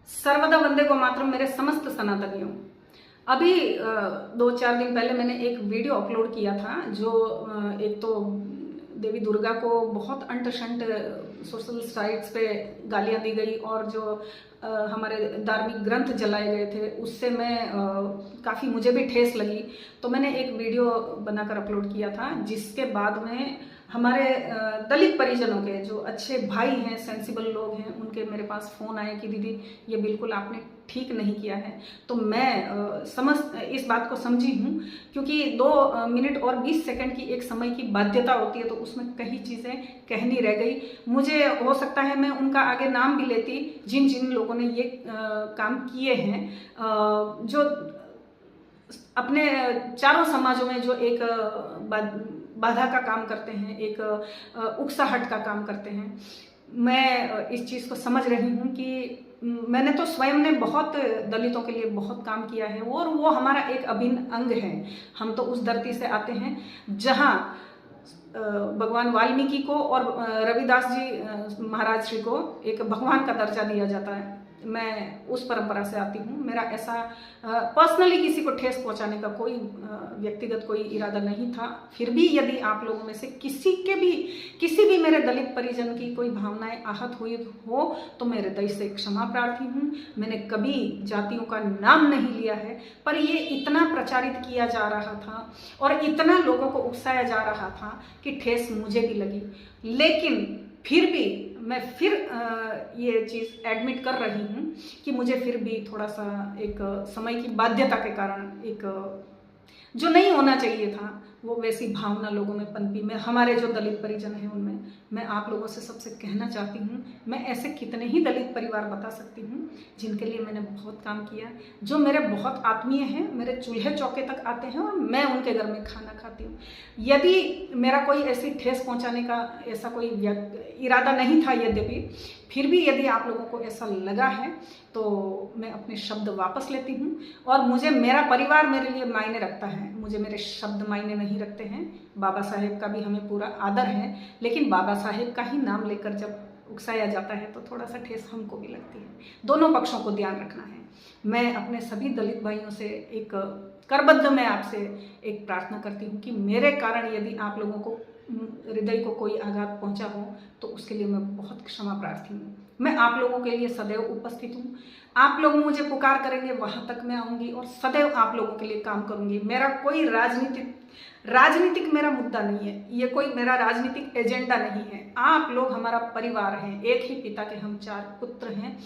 सर्वदा वंदे को मातरम मेरे समस्त सनातनियों। अभी 2-4 दिन पहले मैंने एक वीडियो अपलोड किया था जो एक तो देवी दुर्गा को बहुत अंट शंट सोशल साइट्स पे गालियां दी गई और जो हमारे धार्मिक ग्रंथ जलाए गए थे उससे मैं काफ़ी मुझे भी ठेस लगी। तो मैंने एक वीडियो बनाकर अपलोड किया था जिसके बाद में हमारे दलित परिजनों के जो अच्छे भाई हैं, सेंसिबल लोग हैं, उनके मेरे पास फ़ोन आए कि दीदी ये बिल्कुल आपने ठीक नहीं किया है। तो मैं इस बात को समझी हूँ क्योंकि 2 मिनट और 20 सेकंड की एक समय की बाध्यता होती है, तो उसमें कई चीज़ें कहनी रह गई। मुझे हो सकता है मैं उनका आगे नाम भी लेती जिन जिन लोगों ने ये काम किए हैं, जो अपने चारों समाजों में जो एक बाधा का काम करते हैं, एक उकसाहट का काम करते हैं। मैं इस चीज़ को समझ रही हूँ कि मैंने तो स्वयं ने बहुत दलितों के लिए बहुत काम किया है और वो हमारा एक अभिन्न अंग है। हम तो उस धरती से आते हैं जहाँ भगवान वाल्मीकि को और रविदास जी महाराज श्री को एक भगवान का दर्जा दिया जाता है। मैं उस परंपरा से आती हूँ। मेरा ऐसा पर्सनली किसी को ठेस पहुँचाने का कोई व्यक्तिगत कोई इरादा नहीं था। फिर भी यदि आप लोगों में से किसी भी मेरे दलित परिजन की कोई भावनाएं आहत हुई हो तो मैं हृदय से क्षमा प्रार्थी हूँ। मैंने कभी जातियों का नाम नहीं लिया है, पर ये इतना प्रचारित किया जा रहा था और इतना लोगों को उकसाया जा रहा था कि ठेस मुझे भी लगी। लेकिन फिर भी मैं ये चीज़ एडमिट कर रही हूँ कि मुझे फिर भी थोड़ा सा एक समय की बाध्यता के कारण एक जो नहीं होना चाहिए था वो वैसी भावना लोगों में पनपी। मैं हमारे जो दलित परिजन हैं उनमें मैं आप लोगों से सबसे कहना चाहती हूँ, मैं ऐसे कितने ही दलित परिवार बता सकती हूँ जिनके लिए मैंने बहुत काम किया, जो मेरे बहुत आत्मीय हैं, मेरे चूल्हे चौके तक आते हैं और मैं उनके घर में खाना खाती हूँ। यदि मेरा कोई ऐसी ठेस पहुँचाने का ऐसा कोई इरादा नहीं था, यद्यपि फिर भी यदि आप लोगों को ऐसा लगा है तो मैं अपने शब्द वापस लेती हूँ। और मुझे मेरा परिवार मेरे लिए मायने रखता है, मुझे मेरे शब्द मायने नहीं रखते हैं। बाबा साहेब का भी हमें पूरा आदर है, लेकिन बाबा साहेब का ही नाम लेकर जब उकसाया जाता है तो थोड़ा सा ठेस हमको भी लगती है। दोनों पक्षों को ध्यान रखना है। मैं अपने सभी दलित भाइयों से एक करबद्ध मैं आपसे एक प्रार्थना करती हूँ कि मेरे कारण यदि आप लोगों को हृदय को कोई आघात पहुंचा हो तो उसके लिए मैं बहुत क्षमा प्रार्थी हूँ। मैं आप लोगों के लिए सदैव उपस्थित हूँ। आप लोग मुझे पुकार करेंगे वहाँ तक मैं आऊँगी और सदैव आप लोगों के लिए काम करूँगी। मेरा कोई राजनीतिक मेरा मुद्दा नहीं है, ये कोई मेरा राजनीतिक एजेंडा नहीं है। आप लोग हमारा परिवार हैं, एक ही पिता के हम 4 पुत्र हैं।